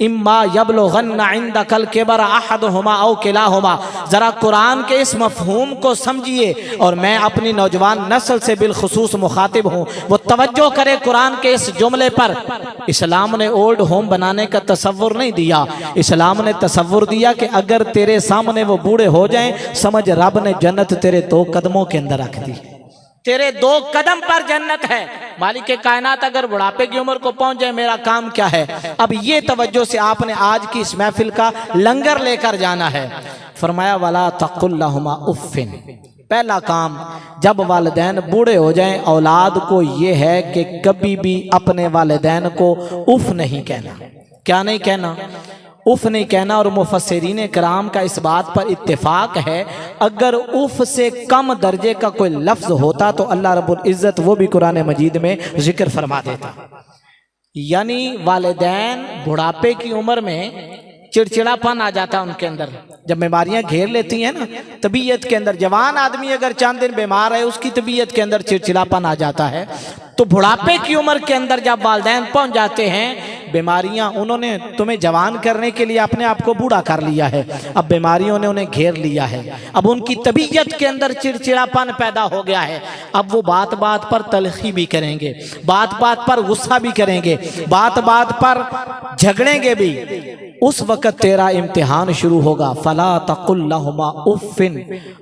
इम्मा यबलुगन्ना इंदकल किबर अहदुहुमा औ किलाहुमा। ज़रा कुरान के इस मफहूम को समझिए, और मैं अपनी नौजवान नस्ल से बिलखुसूस मुखातिब हूँ, वो तवज्जो करे कुरान के इस जुमले पर। इस्लाम ने ओल्ड होम बनाने का तसव्वुर नहीं दिया, इस्लाम ने तसव्वुर दिया कि अगर तेरे सामने वो बूढ़े हो जाएं, समझ रब ने जन्नत तेरे 2 कदमों के अंदर रख दी। तेरे 2 कदम पर जन्नत है। मालिक के कायनात अगर बुढ़ापे की उम्र को पहुंच जाए, मेरा काम क्या है। अब ये तवज्जो से आपने आज की इस महफिल का लंगर लेकर जाना है। फरमाया वला तकुल लहुमा उफ़्फ़िन। पहला काम, जब वालिदैन बूढ़े हो जाएं, औलाद को ये है कि कभी भी अपने वालिदैन को उफ नहीं कहना। क्या नहीं कहना? उफ नहीं कहना। और मुफस्सिरीन कराम का इस बात पर इत्तेफाक है, अगर उफ से कम दर्जे का कोई लफ्ज होता तो अल्लाह रब्बुल इज्जत वो भी कुरान मजीद में जिक्र फरमा देता। यानी वालिदैन बुढ़ापे की उम्र में चिड़चिड़ापन आ जाता है उनके अंदर, जब बीमारियां घेर लेती हैं ना तबीयत के अंदर। जवान आदमी अगर चंद दिन बीमार है, उसकी तबीयत के अंदर चिड़चिड़ापन आ जाता है। तो बुढ़ापे की उम्र के अंदर जब वालिदैन पहुंच जाते हैं, बीमारियां, उन्होंने तुम्हें जवान करने के लिए अपने आप को बूढ़ा कर लिया है, अब बीमारियों ने उन्हें घेर लिया है, अब उनकी तबीयत के अंदर चिड़चिड़ापन पैदा हो गया है। अब वो बात बात पर तलखी भी करेंगे, बात बात पर गुस्सा भी करेंगे, बात बात पर झगड़ेंगे भी। उस वक़्त तेरा इम्तिहान शुरू होगा। फला तकुल लहुमा उफ़्फ़िन।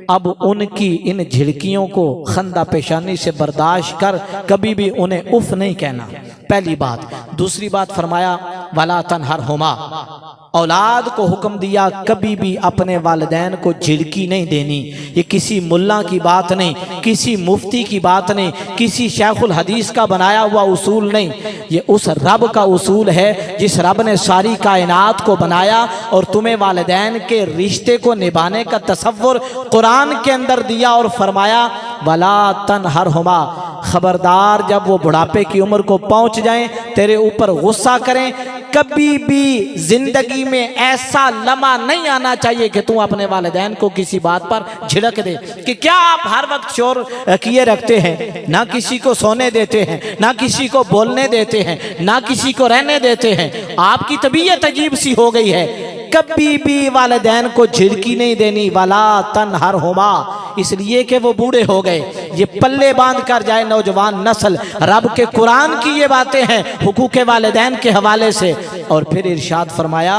अब उनकी इन झिड़कियों को खंदा पेशानी से बर्दाश्त कर, कभी भी उन्हें उफ नहीं कहना, पहली बात। दूसरी बात फरमाया वला तनहरहुमा। औलाद को हुक्म दिया कभी भी अपने वालिदैन को झिड़की नहीं देनी। ये किसी मुल्ला की बात नहीं, किसी मुफ्ती की बात नहीं, किसी शेखुल हदीस का बनाया हुआ उसूल नहीं, ये उस रब का उसूल है जिस रब ने सारी कायनात को बनाया और तुम्हें वालिदैन के रिश्ते को निभाने का तसव्वुर कुरान के अंदर दिया और फरमाया वला तनहरहुमा। खबरदार, जब वो बुढ़ापे की उम्र को पहुंच जाएं, तेरे ऊपर गुस्सा करें, कभी भी जिंदगी में ऐसा लम्हा नहीं आना चाहिए कि तू अपने वालिदैन को किसी बात पर झिड़क दे कि क्या आप हर वक्त शोर किए रखते हैं, ना किसी को सोने देते हैं, ना किसी को बोलने देते हैं, ना किसी को रहने देते हैं, आपकी तबीयत अजीब सी हो गई है। कभी भी वालिदैन को झिड़की नहीं देनी। वला तनहरहुमा, इसलिए कि वो बूढ़े हो गए। ये पल्ले बांध कर जाए नौजवान नस्ल। रब के कुरान की ये बातें हैं हुकूक वालिदैन के हवाले से। और फिर इरशाद फरमाया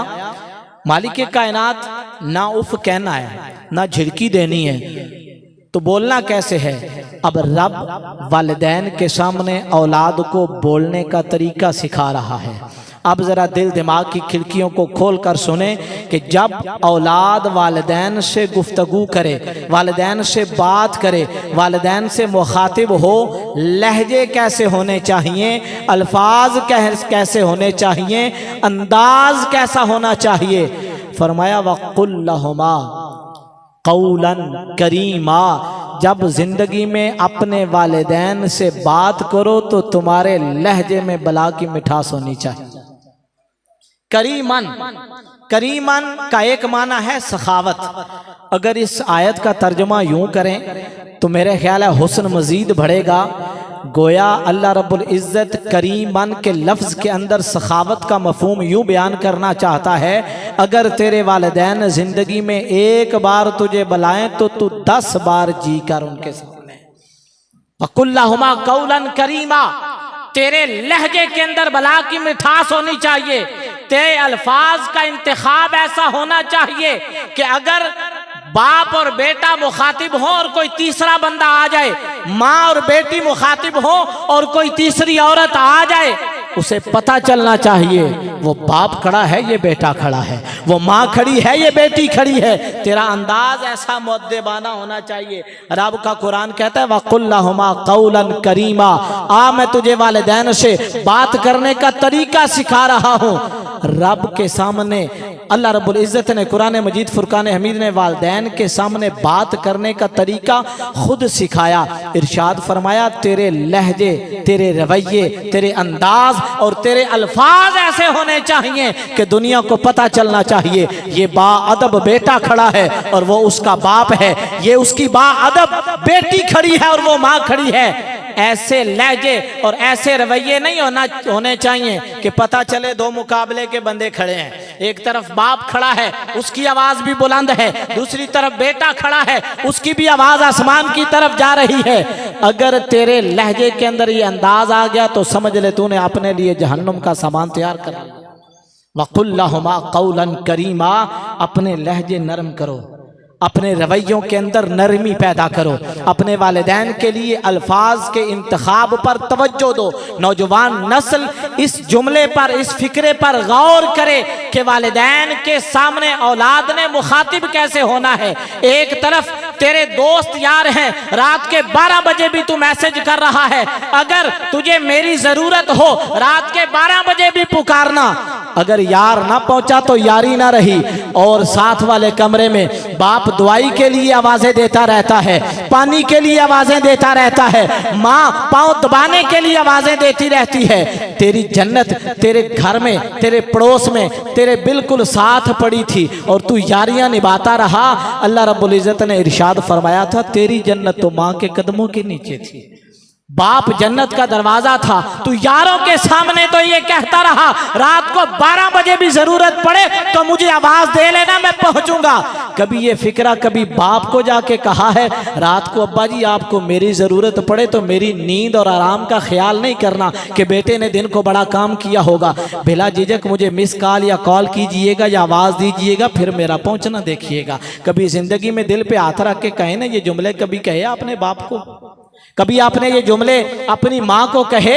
मालिक कायनात ना उफ कहना है, ना झिड़की देनी है, तो बोलना कैसे है। अब रब वालिदैन के सामने औलाद को बोलने का तरीका सिखा रहा है। अब ज़रा दिल दिमाग की खिड़कियों को खोल कर सुने कि जब औलाद वालिदैन से गुफ्तगू करे, वालिदैन से बात करे, वालिदैन से मुखातिब हो, लहजे कैसे होने चाहिए, अल्फाज कैसे होने चाहिए, अंदाज कैसा होना चाहिए। फरमाया वक़ुल लहुमा क़ौलन करीमा। जब जिंदगी में अपने वालिदैन से बात करो तो तुम्हारे लहजे में बला की मिठास होनी चाहिए। करीमन, करीमन का एक माना है सखावत। अगर इस आयत का तर्जुमा यूं करें तो मेरे ख्याल है हुस्न मजीद बढ़ेगा। गोया अल्लाह रब्बुल इज़्ज़त करीमन के लफ्ज़ के अंदर सखावत का मफहूम यूं बयान करना चाहता है, अगर तेरे वालिदैन जिंदगी में एक बार तुझे बुलाएं तो तू 10 बार जी कर उनके सामने वक़ुल लहुमा क़ौलन करीमा। तेरे लहजे के अंदर बला की मिठास होनी चाहिए, तेरे अल्फाज का इंतखाब ऐसा होना चाहिए कि अगर बाप और बेटा मुखातिब हो और कोई तीसरा बंदा आ जाए, माँ और बेटी मुखातिब हो और कोई तीसरी औरत आ जाए, उसे पता चलना चाहिए वो बाप खड़ा है, ये बेटा खड़ा है, वो माँ खड़ी है, ये बेटी खड़ी है। तेरा अंदाज ऐसा मुअद्दिबाना होना चाहिए। रब का कुरान कहता है वक़ुल लहुमा क़ौलन करीमा। मैं तुझे वालिदैन से बात करने का तरीका सिखा रहा हूँ। रब के सामने अल्लाह रब्बुल इज़्ज़त ने कुरान मजीद फुरकान हमीद ने वालिदैन के सामने बात करने का तरीका खुद सिखाया। इरशाद फरमाया तेरे लहजे, तेरे रवैये, तेरे अंदाज और तेरे अल्फाज ऐसे होने चाहिए कि दुनिया को पता चलना चाहिए ये बाअदब बेटा खड़ा है और वो उसका बाप है, ये उसकी बाअदब बेटी खड़ी है और वो माँ खड़ी है। ऐसे लहजे और ऐसे रवैये नहीं होने चाहिए कि पता चले दो मुकाबले के बंदे खड़े हैं। एक तरफ बाप खड़ा है, उसकी आवाज भी बुलंद है, दूसरी तरफ बेटा खड़ा है, उसकी भी आवाज आसमान की तरफ जा रही है। अगर तेरे लहजे के अंदर ये अंदाज आ गया तो समझ ले तूने अपने लिए जहन्नुम का सामान तैयार कर लिया। वक़ुल लहुमा क़ौलन करीमा, अपने लहजे नरम करो, अपने रवैयों के अंदर नरमी पैदा करो, अपने वालिदैन के लिए अल्फाज के इंतखाब पर तवज्जो दो। नौजवान नस्ल इस जुमले पर, इस फिक्रे पर गौर करे कि वालिदैन के सामने औलाद ने मुखातिब कैसे होना है। एक तरफ तेरे दोस्त यार हैं, रात के 12 बजे भी तू मैसेज कर रहा है, अगर तुझे मेरी जरूरत हो रात के 12 बजे भी पुकारना। अगर यार ना पहुंचा तो यारी ना रही। और साथ वाले कमरे में बाप दुआई के लिए आवाजें देता रहता है, पानी के लिए आवाजें देता रहता है, माँ पांव दबाने के लिए आवाजें देती रहती है। तेरी जन्नत तेरे घर में, तेरे पड़ोस में, तेरे बिल्कुल साथ पड़ी थी और तू यारियां निभाता रहा। अल्लाह रब्बुल इज्जत ने इरशाद फरमाया था, तेरी जन्नत तो माँ के कदमों के नीचे थी। बाप जन्नत का दरवाजा था, तू यारों के सामने तो ये कहता रहा, रात को 12 बजे भी जरूरत पड़े तो मुझे आवाज दे लेना, मैं पहुंचूंगा। कभी ये फिक्रा कभी बाप को जाके कहा है, रात को अब्बा जी आपको मेरी जरूरत पड़े तो मेरी नींद और आराम का ख्याल नहीं करना कि बेटे ने दिन को बड़ा काम किया होगा, बिला झिझक मुझे मिस कॉल या कॉल कीजिएगा या आवाज दीजिएगा, फिर मेरा पहुंचना देखिएगा। कभी जिंदगी में दिल पे हाथ रख के कहे ना ये जुमले, कभी कहे आपने बाप को? कभी आपने ये जुमले अपनी माँ को कहे?